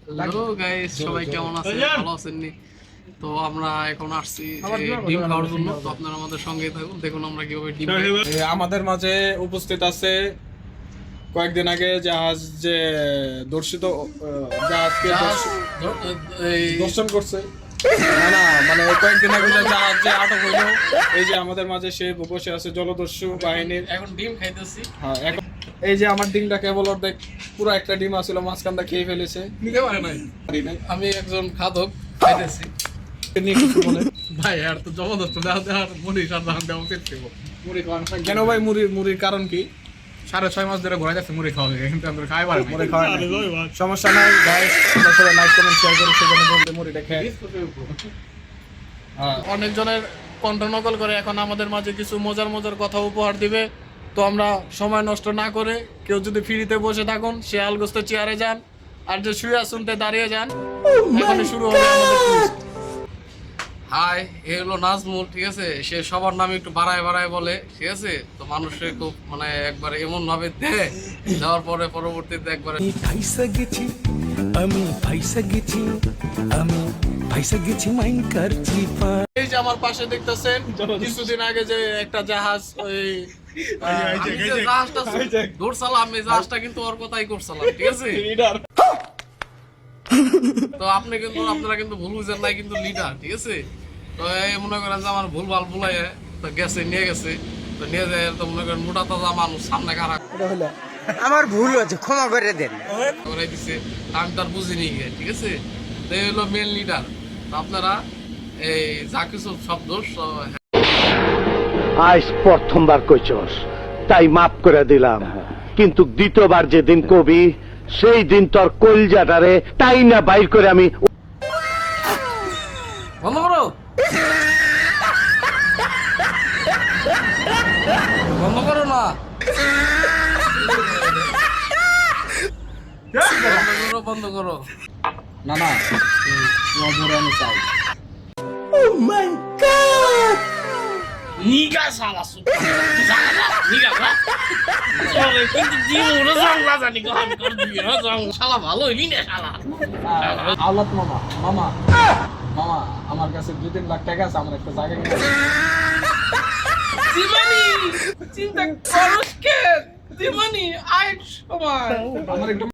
Hello guys, সবাই কেমন আছেন? ভালো আছেন নি? তো আমরা এখন আসছি ডিম খাওয়ার জন্য। তো আপনারা আমাদের সঙ্গে থাকুন, দেখুন আমরা কিভাবে ডিম খাই। আমাদের মাঝে উপস্থিত আছে কয়েকদিন আগে জাহাজ যে দর্শিত জাহাজকে দর্শন করছে না না মানে কয়েকদিন আগে যে জাহাজ যে আটক হইলো, এই যে আমাদের মাঝে সে বসে আছে জলদস্যু বাহিনীর। এখন ডিম খাইতেছি। হ্যাঁ, এখন এই যে আমার ডিমটা কেবল অর্ধেক, পুরো একটা ডিম আসছিল, মাঝখানটা খেয়ে ফেলেছে। নিতে পারে নাই। আমি একজন খাদক, খাইতেছি। ভাই আর তো জবরদস্ত দেওয়ার মুড়ি সার দেওয়া উচিত ছিল। মুড়ি খাওয়ানো কেন ভাই? মুড়ির কারণ কি? 6.5 মাস ধরে ঘোরা যাচ্ছে মুড়ি খাওয়া, কিন্তু আমরা খাই পারি মুড়ি খাওয়া সমস্যা নাই গাইস, আমরা সবাই লাইক কমেন্ট শেয়ার করি, সেজন্য বলতে মুড়িটা খেয়ে। অনেকজনের কণ্ঠ নকল করে এখন আমাদের মাঝে কিছু মজার মজার কথা উপহার দিবে। তো আমরা সময় নষ্ট না করে, কেউ যদি ফ্রিতে বসে থাকুন সে আলগোস্ত চেয়ারে যান, আর যে শুয়ে শুনতে দাঁড়িয়ে যান। এখানে শুরু হবে আমাদের কুইজ। হাই, এ হলো নাজমুল, ঠিক আছে? সে সবার নামে একটু বাড়ায় বলে, ঠিক আছে? তো মানুষের খুব মানে একবারে এমন ভাবে দেওয়ার পরে পরবর্তীতে একবারে এই যে আমার পাশে দেখতেছেন, কিছুদিন আগে যে একটা জাহাজ ওই জাহাজটা ধরছিলাম, এই জাহাজটা কিন্তু ওর কথাই করছিলাম, ঠিক আছে? তো আপনারা কিন্তু ভুল বুঝেন নাই, কিন্তু লিডার, ঠিক আছে? তো এই মনে করেন যে আমার ভুলভাল ভুলাই তো নিয়ে গেছে, তো নিয়ে যায়, তো মনে করেন মোটা তাজা মানুষ সামনে খারাপ আমার ভুল হয়েছে, ক্ষমা করে দেন। করে দিছে, আমি তার বুঝিনি গিয়ে, ঠিক আছে? তো এই হলো মেন লিডার। তো আপনারা এই যা কিছু সব দোষ আজ প্রথমবার কইছস তাই মাফ করে দিলাম, কিন্তু দ্বিতীয়বার যেদিন কবি সেই দিন তোর কলজাটারে তাই না বাইর করে আমি বন্ধ করো, বন্ধ করো না, বন্ধ করো। না না, তোমার ধরে আমি চাই। নিগা শালা নিগা কিন্তু জীবন জংলা জানি কখন কর দিবি, শালা ভালো হইলি না শালা। আল্লাহ মামা মামা মামা আমার কাছে 2-3 লাখ টাকা আছে, আমার একটা জায়গা কিনে দাও। জীবনী চিন্তা করস কে? জীবনী আয় সময় আমার একটু